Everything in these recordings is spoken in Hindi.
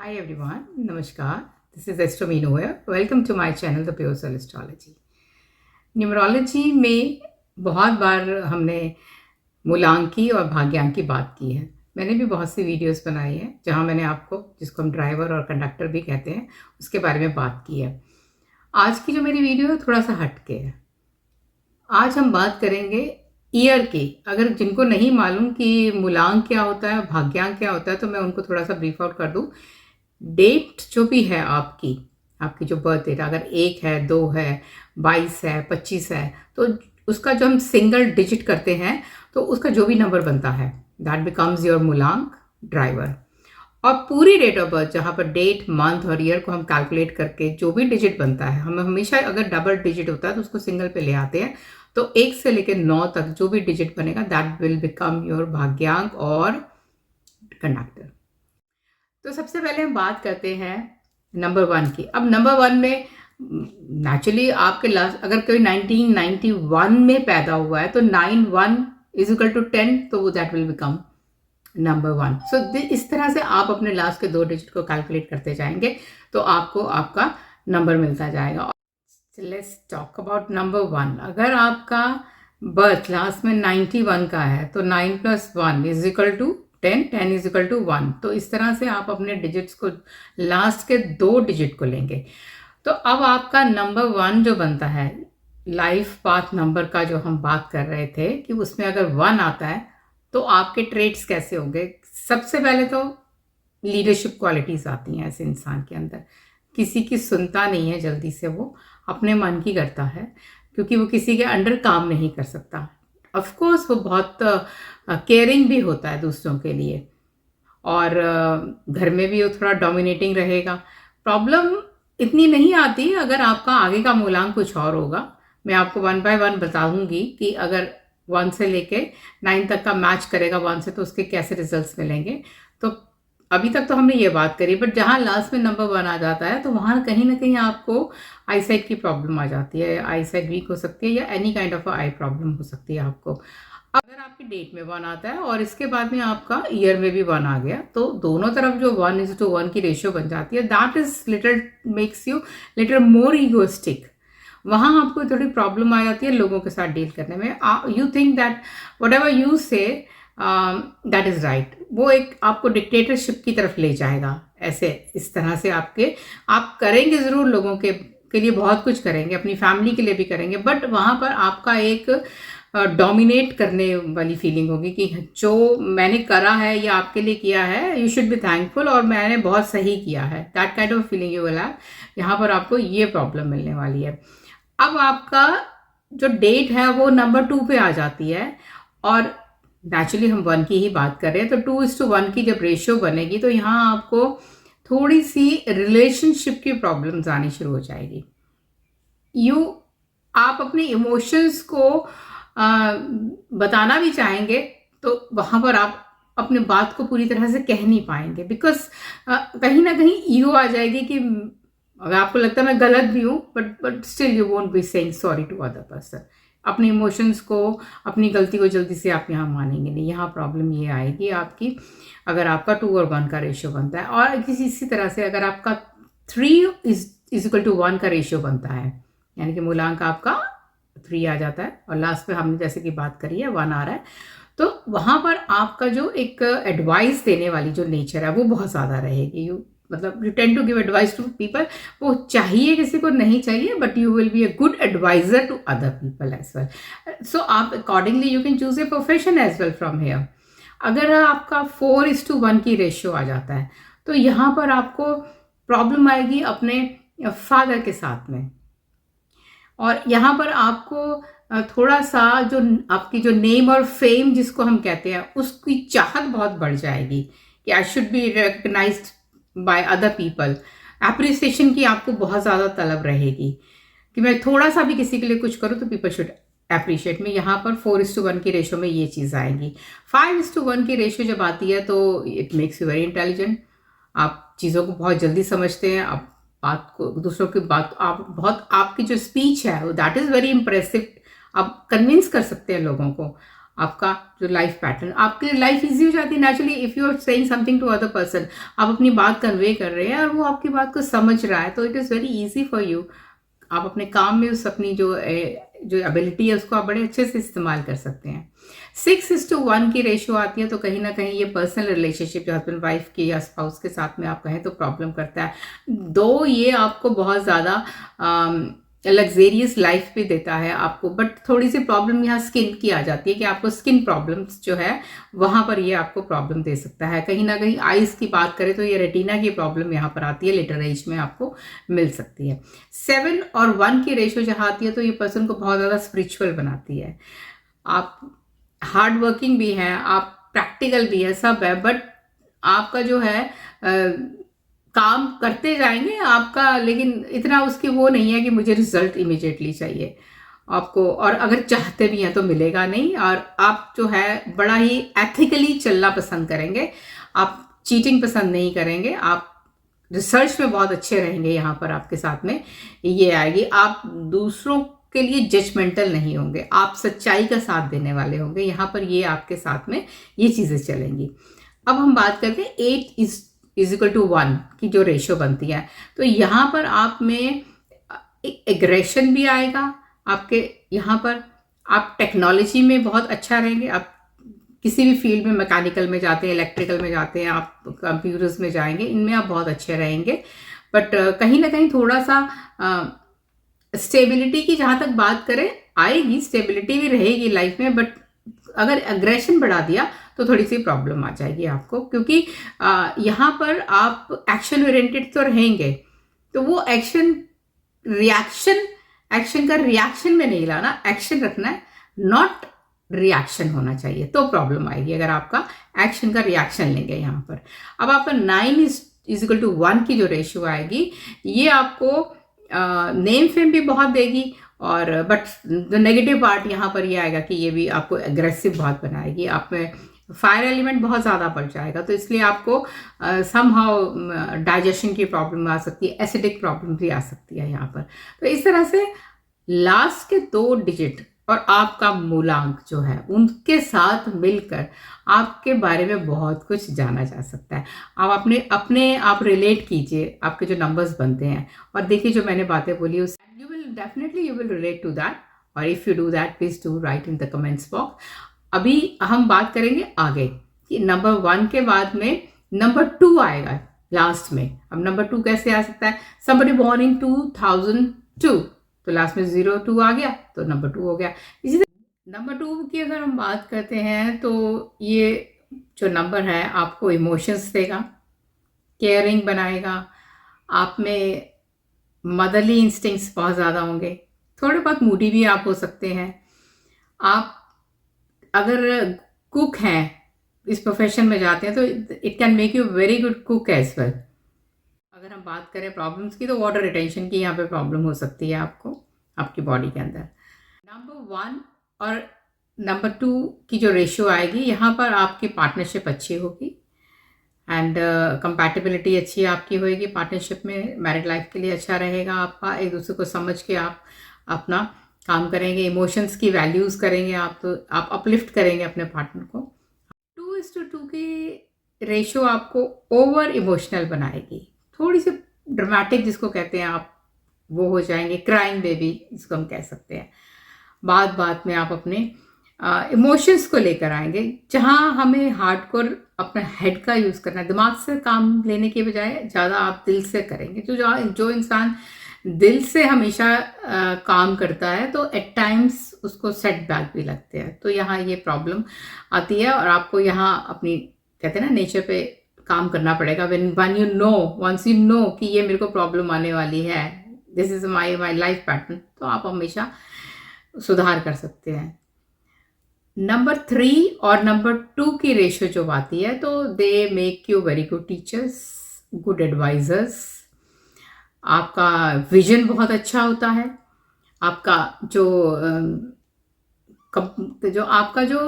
Hi everyone, Namaskar. This is Esther Meenu here. Welcome to my channel, The Pure Soul Astrology. Numerology में बहुत बार हमने मूलांकी और भाग्यांक की बात की है। मैंने भी बहुत सी वीडियोस बनाई हैं जहां मैंने आपको, जिसको हम ड्राइवर और कंडक्टर भी कहते हैं, उसके बारे में बात की है। आज की जो मेरी वीडियो है थोड़ा सा हटके है। आज हम बात करेंगे ईयर की। अगर जिनको नहीं मालूम कि मूलांक क्या होता है, भाग्यांक क्या होता है, तो मैं उनको थोड़ा सा ब्रीफ आउट कर दूं। डेट जो भी है आपकी जो बर्थ डेट, अगर 1 है, 2 है, 22 है, 25 है, तो उसका जो हम सिंगल डिजिट करते हैं तो उसका जो भी नंबर बनता है दैट बिकम्स योर मूलांक ड्राइवर। और पूरी डेट ऑफ बर्थ, जहाँ पर डेट, मंथ और ईयर को हम कैलकुलेट करके जो भी डिजिट बनता है, हम हमेशा अगर डबल डिजिट होता है तो उसको सिंगल पे ले आते हैं। तो 1 से लेकर 9 तक जो भी डिजिट बनेगा दैट विल बिकम योर भाग्यांक और कंडक्टर। तो सबसे पहले हम बात करते हैं नंबर 1 की। अब नंबर 1 में नेचुरली आपके लास्ट, अगर कोई 1991 में पैदा हुआ है तो 91 इज इक्वल टू 10, तो वो दैट विल बिकम नंबर 1। सो इस तरह से आप अपने लास्ट के 2 डिजिट को कैलकुलेट करते जाएंगे तो आपको आपका नंबर मिलता जाएगा। Let's talk about number 1। अगर आपका बर्थ लास्ट में 91 का है तो 9 + 1 is equal to 10, 10 is equal to 1। तो इस तरह से आप अपने डिजिट्स को, लास्ट के 2 डिजिट को लेंगे। तो अब आपका नंबर 1 जो बनता है, लाइफ पाथ नंबर का जो हम बात कर रहे थे कि उसमें अगर 1 आता है तो आपके ट्रेट्स कैसे होंगे। सबसे पहले तो लीडरशिप क्वालिटीज आती हैं ऐसे इंसान के अंदर। किसी की सुनता नहीं है जल्दी से, वो अपने मन की करता है क्योंकि वो किसी के अंडर काम नहीं कर सकता। ऑफ कोर्स वो बहुत केयरिंग भी होता है दूसरों के लिए, और घर में भी वो थोड़ा डोमिनेटिंग रहेगा। प्रॉब्लम इतनी नहीं आती अगर आपका आगे का मूलांक कुछ और होगा। मैं आपको 1 बाय 1 बताऊंगी कि अगर 1 से लेके 9 तक का मैच करेगा 1 से, तो उसके कैसे रिजल्ट्स मिलेंगे। तो अभी तक तो हमने ये बात करी, बट जहाँ लास्ट में नंबर 1 आ जाता है तो वहाँ कहीं ना कहीं आपको आईसाइट की प्रॉब्लम आ जाती है। आईसाइट वीक हो सकती है या any kind of I problem हो सकती है आपको। अगर आपकी डेट में 1 आता है और इसके बाद में आपका ईयर में भी 1 आ गया, तो दोनों तरफ जो 1:1 की रेशियो बन जाती है, that is little makes you little more egoistic. वहाँ आपको थोड़ी प्रॉब्लम आ जाती है लोगों के साथ डील करने में। You think that what ever you say that is right. वो एक आपको डिक्टेटरशिप की तरफ ले जाएगा। ऐसे इस तरह से आप करेंगे ज़रूर, लोगों के लिए बहुत कुछ करेंगे, अपनी फैमिली के लिए भी करेंगे, बट वहाँ पर आपका एक डोमिनेट करने वाली फीलिंग होगी कि जो मैंने करा है या आपके लिए किया है, यू शुड बी थैंकफुल और मैंने बहुत सही किया है। That kind of feeling you will have. यहाँ पर आपको ये प्रॉब्लम मिलने वाली है। अब आपका जो डेट है वो नंबर 2 पे आ जाती है, और नेचुरली हम 1 की ही बात कर रहे हैं, तो 2:1 की जब रेशियो बनेगी तो यहाँ आपको थोड़ी सी रिलेशनशिप की प्रॉब्लम्स आनी शुरू हो जाएगी। आप अपने इमोशंस को बताना भी चाहेंगे तो वहाँ पर आप अपने बात को पूरी तरह से कह नहीं पाएंगे, बिकॉज कहीं ना कहीं ईगो आ जाएगी कि अगर आपको लगता है मैं गलत भी हूँ, but still you won't be saying sorry to other person. अपने इमोशंस को, अपनी गलती को जल्दी से आप यहाँ मानेंगे नहीं। यहाँ प्रॉब्लम ये आएगी आपकी अगर आपका 2 और 1 का रेशियो बनता है। और इसी तरह से अगर आपका 3 इज इक्वल टू 1 का रेशियो बनता है, यानी कि मूलांक आपका 3 आ जाता है और लास्ट में हमने जैसे कि बात करी है 1 आ रहा है, तो वहाँ पर आपका जो एक एडवाइस देने वाली जो नेचर है वो बहुत ज़्यादा रहेगी। You tend to give advice to people. वो चाहिए किसी को, नहीं चाहिए, but you will be a good adviser to other people as well. So आप accordingly you can choose a profession as well from here. अगर आपका 4:1 की रेशियो आ जाता है तो यहाँ पर आपको प्रॉब्लम आएगी अपने फादर के साथ में, और यहाँ पर आपको थोड़ा सा जो आपकी जो नेम और फेम जिसको हम कहते हैं, उसकी चाहत बहुत बढ़ जाएगी कि I should be recognised by other people. Appreciation की आपको बहुत ज़्यादा तलब रहेगी कि मैं थोड़ा सा भी किसी के लिए कुछ करूँ तो पीपल शुड अप्रिशिएट मी। यहाँ पर 4:1 की रेशियो में ये चीज़ आएगी। 5:1 की रेशियो जब आती है तो it makes you very intelligent. आप चीज़ों को बहुत जल्दी समझते हैं, आप बात को, दूसरों की बात, आप बहुत, आपकी जो स्पीच है वो दैट इज़ वेरी इंप्रेसिव। आप कन्विंस कर सकते हैं लोगों को। आपका जो लाइफ पैटर्न, आपकी लाइफ इजी हो जाती है naturally. If you are saying something to other person, आप अपनी बात कन्वे कर रहे हैं और वो आपकी बात को समझ रहा है, तो it is very easy for you. आप अपने काम में उस अपनी जो एबिलिटी है उसको आप बड़े अच्छे से इस्तेमाल कर सकते हैं। 6:1 की रेशियो आती है, तो कहीं ना कहीं ये पर्सनल रिलेशनशिप जो हस्बैंड वाइफ की या स्पाउस के साथ में आप कहें तो प्रॉब्लम करता है। दो ये आपको बहुत ज़्यादा लग्जेरियस लाइफ भी देता है आपको, बट थोड़ी सी प्रॉब्लम यहाँ स्किन की आ जाती है कि आपको स्किन प्रॉब्लम्स जो है वहाँ पर ये आपको प्रॉब्लम दे सकता है। कहीं ना कहीं आइज़ की बात करें तो ये रेटिना की प्रॉब्लम यहाँ पर आती है, लेटर एज में आपको मिल सकती है। 7 और 1 की रेशियो जहाँ आती है तो ये पर्सन को बहुत ज़्यादा स्पिरिचुअल बनाती है। आप हार्ड वर्किंग भी हैं, आप प्रैक्टिकल भी है, सब है, बट आपका जो है काम करते जाएंगे आपका, लेकिन इतना उसकी वो नहीं है कि मुझे रिजल्ट इमीडिएटली चाहिए आपको, और अगर चाहते भी हैं तो मिलेगा नहीं। और आप जो है बड़ा ही एथिकली चलना पसंद करेंगे, आप चीटिंग पसंद नहीं करेंगे, आप रिसर्च में बहुत अच्छे रहेंगे। यहाँ पर आपके साथ में ये आएगी, आप दूसरों के लिए जजमेंटल नहीं होंगे, आप सच्चाई का साथ देने वाले होंगे। यहाँ पर ये आपके साथ में ये चीज़ें चलेंगी। अब हम बात करते हैं 8:1 की जो रेशियो बनती है, तो यहाँ पर आप में एग्रेशन भी आएगा आपके। यहाँ पर आप टेक्नोलॉजी में बहुत अच्छा रहेंगे, आप किसी भी फील्ड में, मैकेनिकल में जाते हैं, इलेक्ट्रिकल में जाते हैं, आप कंप्यूटर्स में जाएंगे, इनमें आप बहुत अच्छे रहेंगे। बट कहीं ना कहीं थोड़ा सा स्टेबिलिटी की जहाँ तक बात करें, आएगी, स्टेबिलिटी भी रहेगी लाइफ में, बट अगर एग्रेशन बढ़ा दिया तो थोड़ी सी प्रॉब्लम आ जाएगी आपको, क्योंकि यहाँ पर आप एक्शन ओरिएंटेड तो रहेंगे, तो वो एक्शन का रिएक्शन में नहीं लाना, एक्शन रखना है, नॉट रिएक्शन होना चाहिए, तो प्रॉब्लम आएगी अगर आपका एक्शन का रिएक्शन लेंगे यहाँ पर। अब आपका 9:1 की जो रेशियो आएगी, ये आपको नेम फेम भी बहुत देगी, और बट द नेगेटिव पार्ट यहाँ पर ये आएगा कि ये भी आपको एग्रेसिव बहुत बनाएगी, आप में फायर एलिमेंट बहुत ज़्यादा बढ़ जाएगा, तो इसलिए आपको समहाउ डाइजेशन की प्रॉब्लम आ सकती है, एसिडिक प्रॉब्लम भी आ सकती है यहाँ पर। तो इस तरह से लास्ट के 2 डिजिट और आपका मूलांक जो है उनके साथ मिलकर आपके बारे में बहुत कुछ जाना जा सकता है। आप अपने आप रिलेट कीजिए, आपके जो नंबर्स बनते हैं, और देखिए जो मैंने बातें बोली उस you will relate to that, और if you do that please do write in the comments box. अभी हम बात करेंगे आगे कि नंबर 1 के बाद में नंबर 2 आएगा लास्ट में। अब नंबर 2 कैसे आ सकता है? somebody born in 2002, तो लास्ट में 02 आ गया तो नंबर 2 हो गया। इसी तरह नंबर 2 की अगर हम बात करते हैं तो ये जो नंबर है आपको इमोशंस देगा, केयरिंग बनाएगा, आप में मदरली इंस्टिंक्ट्स बहुत ज़्यादा होंगे, थोड़े बहुत मूडी भी आप हो सकते हैं। आप अगर कुक हैं, इस प्रोफेशन में जाते हैं, तो it can make you very good cook as well. अगर हम बात करें प्रॉब्लम्स की, तो वाटर रिटेंशन की यहाँ पे प्रॉब्लम हो सकती है आपको, आपकी बॉडी के अंदर। नंबर 1 और नंबर 2 की जो रेशियो आएगी, यहाँ पर आपकी पार्टनरशिप अच्छी होगी एंड कंपैटिबिलिटी अच्छी आपकी होएगी पार्टनरशिप में। मैरिड लाइफ के लिए अच्छा रहेगा आपका, एक दूसरे को समझ के आप अपना काम करेंगे, इमोशंस की वैल्यूज़ करेंगे आप, तो आप अपलिफ्ट करेंगे अपने पार्टनर को। 2:2 की रेशियो आपको ओवर इमोशनल बनाएगी, थोड़ी सी ड्रामेटिक जिसको कहते हैं आप, वो हो जाएंगे, क्राइंग बेबी जिसको हम कह सकते हैं। बात बात में आप अपने इमोशंस को लेकर आएंगे, जहाँ हमें हार्डकोर अपना हेड का यूज़ करना है, दिमाग से काम लेने के बजाय ज़्यादा आप दिल से करेंगे। तो जो इंसान दिल से हमेशा काम करता है तो एट टाइम्स उसको सेटबैक भी लगते हैं, तो यहाँ ये प्रॉब्लम आती है। और आपको यहाँ अपनी कहते हैं ना नेचर पे काम करना पड़ेगा। वंस यू नो कि ये मेरे को प्रॉब्लम आने वाली है, this is my life pattern, तो आप हमेशा सुधार कर सकते हैं। नंबर 3 और नंबर 2 की रेशियो जो आती है, तो they make you very good teachers, good advisers. आपका विजन बहुत अच्छा होता है, आपका जो आपका जो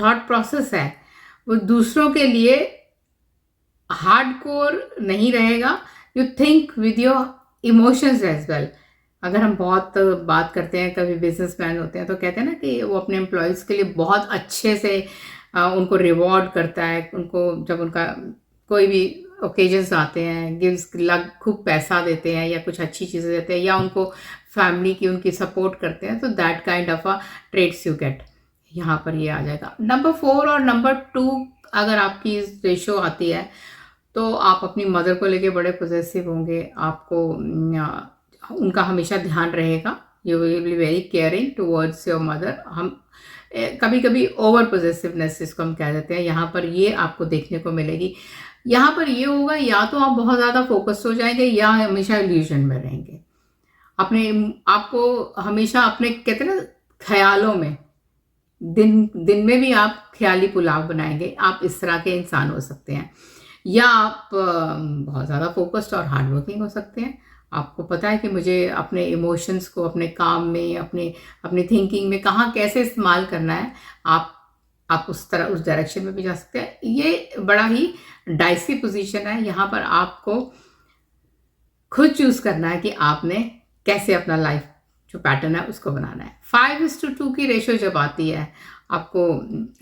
थॉट प्रोसेस है वो दूसरों के लिए हार्डकोर नहीं रहेगा। You think with your emotions as well, अगर हम बहुत बात करते हैं, कभी बिजनेसमैन होते हैं तो कहते हैं ना कि वो अपने एम्प्लॉयज़ के लिए बहुत अच्छे से उनको रिवॉर्ड करता है, उनको जब उनका कोई भी ओकेजन्स आते हैं, गिव्स लग खूब पैसा देते हैं या कुछ अच्छी चीज़ें देते हैं या उनको फैमिली की उनकी सपोर्ट करते हैं, तो that kind of a trades you get, यहाँ पर ये आ जाएगा। नंबर 4 और नंबर 2 अगर आपकी रेशो आती है तो आप अपनी मदर को लेके बड़े पॉजेसिव होंगे, आपको उनका हमेशा ध्यान रहेगा, you will be very caring towards your mother. हम कभी कभी ओवर पॉजेसिवनेस जिसको हम कह देते हैं, यहाँ पर ये आपको देखने को मिलेगी। यहाँ पर ये होगा, या तो आप बहुत ज़्यादा फोकस्ड हो जाएंगे या हमेशा इल्यूजन में रहेंगे, अपने आपको हमेशा अपने कहते हैं ना ख्यालों में, दिन दिन में भी आप ख्याली पुलाव बनाएंगे, आप इस तरह के इंसान हो सकते हैं। या आप बहुत ज़्यादा फोकस्ड और हार्ड वर्किंग हो सकते हैं, आपको पता है कि मुझे अपने इमोशंस को अपने काम में, अपने अपनी थिंकिंग में कहाँ कैसे इस्तेमाल करना है, आप उस तरह उस डायरेक्शन में भी जा सकते हैं। ये बड़ा ही डाइसी पोजीशन है, यहाँ पर आपको खुद चूज करना है कि आपने कैसे अपना लाइफ जो पैटर्न है उसको बनाना है। 5:2 की रेशो जब आती है, आपको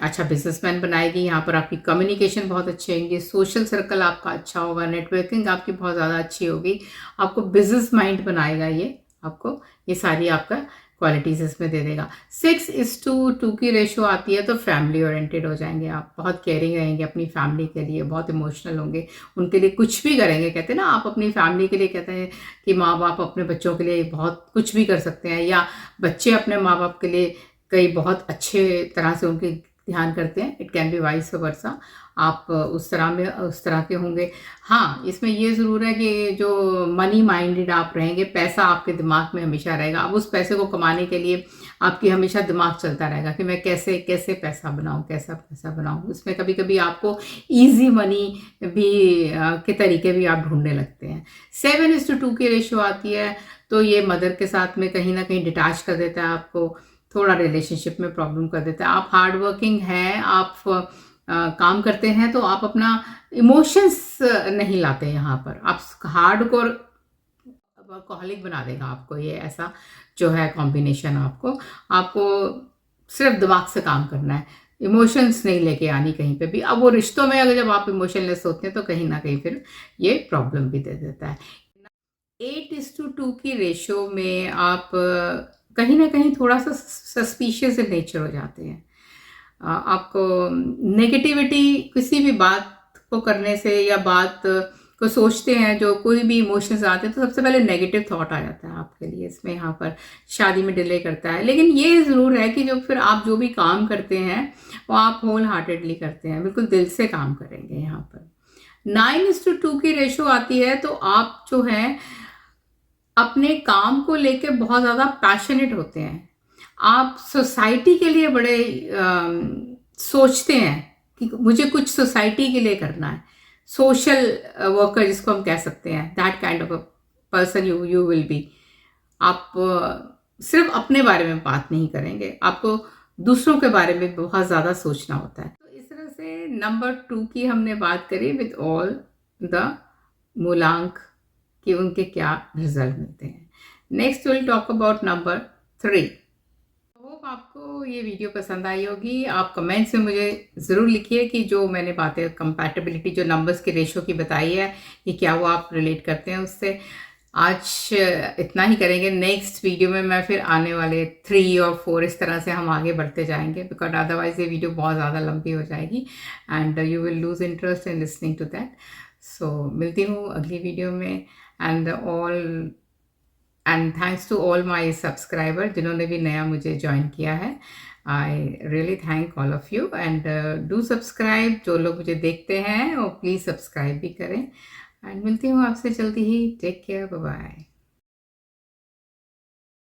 अच्छा बिजनेसमैन बनाएगी, यहाँ पर आपकी कम्युनिकेशन बहुत अच्छी होंगी, सोशल सर्कल आपका अच्छा होगा, नेटवर्किंग आपकी बहुत ज़्यादा अच्छी होगी, आपको बिजनेस माइंड बनाएगा, ये आपको ये सारी आपका क्वालिटीज़ इसमें दे देगा। 6:2 की रेशो आती है तो फैमिली ओरिएंटेड हो जाएंगे आप, बहुत केयरिंग रहेंगे अपनी फैमिली के लिए, बहुत इमोशनल होंगे, उनके लिए कुछ भी करेंगे। कहते हैं ना आप अपनी फैमिली के लिए, कहते हैं कि माँ बाप अपने बच्चों के लिए बहुत कुछ भी कर सकते हैं, या बच्चे अपने माँ बाप के लिए कई बहुत अच्छे तरह से उनके ध्यान करते हैं। It can be vice versa, आप उस तरह के होंगे। हाँ, इसमें ये ज़रूर है कि जो मनी माइंडेड आप रहेंगे, पैसा आपके दिमाग में हमेशा रहेगा। अब उस पैसे को कमाने के लिए आपकी हमेशा दिमाग चलता रहेगा कि मैं कैसे कैसे पैसा बनाऊं, कैसा पैसा बनाऊं। इसमें कभी कभी आपको इजी मनी भी के तरीके भी आप ढूंढने लगते हैं। 7:2 की रेशो आती है तो ये मदर के साथ में कहीं ना कहीं डिटैच कर देता है आपको, थोड़ा रिलेशनशिप में प्रॉब्लम कर देता है। आप हार्ड वर्किंग हैं, आप काम करते हैं, तो आप अपना इमोशंस नहीं लाते यहाँ पर, आप हार्ड कोर वर्कहॉलिक बना देगा आपको ये ऐसा जो है कॉम्बिनेशन। आपको सिर्फ दिमाग से काम करना है, इमोशंस नहीं लेके आनी कहीं पे भी। अब वो रिश्तों में अगर जब आप इमोशनलेस होते हैं तो कहीं ना कहीं फिर ये प्रॉब्लम भी दे देता है। 8:2 की रेशो में आप कहीं ना कहीं थोड़ा सा सस्पिशियस इन नेचर हो जाते हैं। आपको नेगेटिविटी किसी भी बात को करने से या बात को सोचते हैं, जो कोई भी इमोशंस आते हैं तो सबसे पहले नेगेटिव थॉट आ जाता है आपके लिए। इसमें यहाँ पर शादी में डिले करता है, लेकिन ये ज़रूर है कि जो फिर आप जो भी काम करते हैं वो आप होल हार्टेडली करते हैं, बिल्कुल दिल से काम करेंगे। यहाँ पर 9:2 की रेशो आती है तो आप जो है अपने काम को लेके बहुत ज़्यादा पैशनेट होते हैं, आप सोसाइटी के लिए बड़े सोचते हैं कि मुझे कुछ सोसाइटी के लिए करना है, सोशल वर्कर जिसको हम कह सकते हैं, that kind of a person you will B. आप सिर्फ अपने बारे में बात नहीं करेंगे, आपको दूसरों के बारे में बहुत ज़्यादा सोचना होता है। तो इस तरह से नंबर 2 की हमने बात करी विद ऑल द मूलांक कि उनके क्या रिजल्ट मिलते हैं। Next will talk about number 3। Hope आपको ये वीडियो पसंद आई होगी। आप कमेंट्स में मुझे ज़रूर लिखिए कि जो मैंने बातें कंपैटिबिलिटी जो नंबर्स की रेशो की बताई है कि क्या वो आप रिलेट करते हैं उससे। आज इतना ही करेंगे, नेक्स्ट वीडियो में मैं फिर आने वाले 3 और 4 इस तरह से हम आगे बढ़ते जाएंगे, बिकॉज अदरवाइज ये वीडियो बहुत ज़्यादा लंबी हो जाएगी and you will lose interest in listening to that. So मिलती हूँ अगली वीडियो में and thanks to all my subscriber जिन्होंने भी नया मुझे ज्वाइन किया है। I really thank all of you and do subscribe. जो लोग मुझे देखते हैं वो प्लीज़ सब्सक्राइब भी करें एंड मिलती हूँ आपसे जल्दी ही। Take care, bye bye.